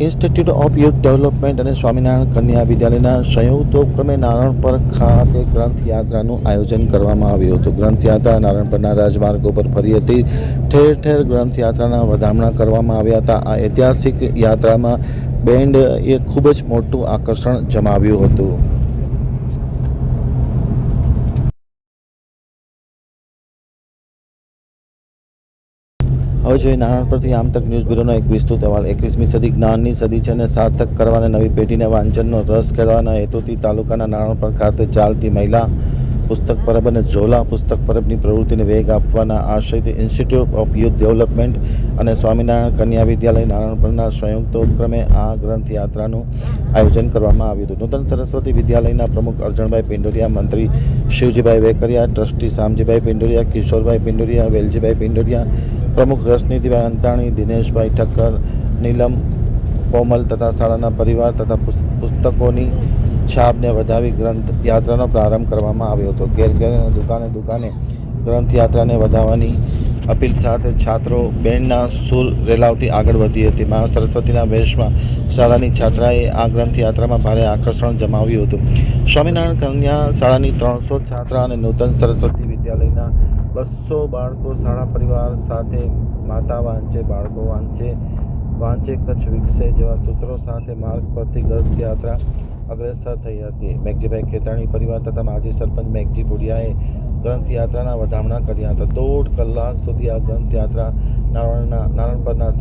Institute of youth development અને સ્વામિનારાયણ કન્યા વિદ્યાલયના સંયુક્ત ઉપક્રમે નારણપર ખાતે ગ્રંથયાત્રાનું આયોજન કરવામાં આવ્યું હતું. ગ્રંથયાત્રા નારણપરના રાજમાર્ગો પર ફરી હતી. ઠેર ઠેર ગ્રંથયાત્રાના વધામણા કરવામાં આવ્યા હતા. આ ઐતિહાસિક યાત્રામાં બેન્ડ એ ખૂબ જ મોટું આકર્ષણ જમાવ્યું હતું. હવે જોઈએ નારણપરથી આમતક ન્યૂઝ બ્યુરોનો એક વિસ્તૃત અહેવાલ. 21મી સદી જ્ઞાનની સદી છે અને સાર્થક કરવાને નવી પેઢીને વાંચનનો રસ ખેડવાના હેતુથી તાલુકાના નારણપર ખાતે ચાલતી મહિલા પુસ્તક પરબ અને ઝોલા પુસ્તક પરબની પ્રવૃત્તિને વેગ આપવાના આશયથી ઇન્સ્ટિટ્યૂટ ઓફ યુથ ડેવલપમેન્ટ અને સ્વામિનારાયણ કન્યા વિદ્યાલય નારણપરના સંયુક્ત ઉપક્રમે આ ગ્રંથયાત્રાનું આયોજન કરવામાં આવ્યું હતું. નૂતન સરસ્વતી વિદ્યાલયના પ્રમુખ અર્જણભાઈ પિંડોરિયા, મંત્રી શિવજીભાઈ વેકરિયા, ટ્રસ્ટી શામજીભાઈ પિંડોરિયા, કિશોરભાઈ પિંડોરિયા, વેલજીભાઈ પિંડોરિયા, પ્રમુખ રસનીતિભાઈ અંતાણી, દિનેશભાઈ ઠક્કર, નીલમ કોમલ તથા શાળાના પરિવાર તથા પુસ્તકોની છાપને વધાવી ગ્રંથયાત્રાનો પ્રારંભ કરવામાં આવ્યો હતો. ઘેર ઘેર અને દુકાને દુકાને ગ્રંથયાત્રાને વધાવવાની અપીલ સાથે છાત્રો બેન્ડના સૂર રેલાવતી આગળ વધી હતી. મા સરસ્વતીના વેશમાં શાળાની છાત્રાએ આ ગ્રંથયાત્રામાં ભારે આકર્ષણ જમાવ્યું હતું. સ્વામિનારાયણ કન્યા શાળાની 300 છાત્રા અને નૂતન સરસ્વતી વિદ્યાલયના 200 બાળકો શાળા પરિવાર સાથે માતા વાંચે બાળકો વાંચે કચ્છ વિકસે જેવા સૂત્રો સાથે માર્ગ પરથી ગ્રંથયાત્રા અગ્રેસર થઈ હતી. મેઘજીભાઈ ખેતાણી પરિવાર તથા માજી સરપંચ મેઘજી પુડિયાએ ગ્રંથયાત્રાના વધામણા કર્યા હતા. 1.5 કલાક સુધી આ ગ્રંથયાત્રા નારણપરના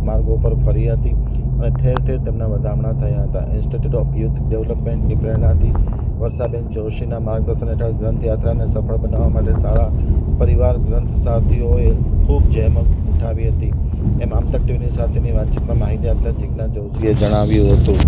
માર્ગો પર ફરી હતી અને ઠેર ઠેર તેમના વધામણા થયા હતા. ઇન્સ્ટિટ્યૂટ ઓફ યુથ ડેવલપમેન્ટની પ્રેરણાથી વર્ષાબેન જોશીના માર્ગદર્શન હેઠળ ગ્રંથયાત્રાને સફળ બનાવવા માટે શાળા પરિવાર ગ્રંથસારથીઓએ ખૂબ જહેમત ઉઠાવી હતી એમ આમતક ટીવીની સાથેની વાતચીતમાં માહિતી આપતા જિજ્ઞા જોશીએ જણાવ્યું હતું.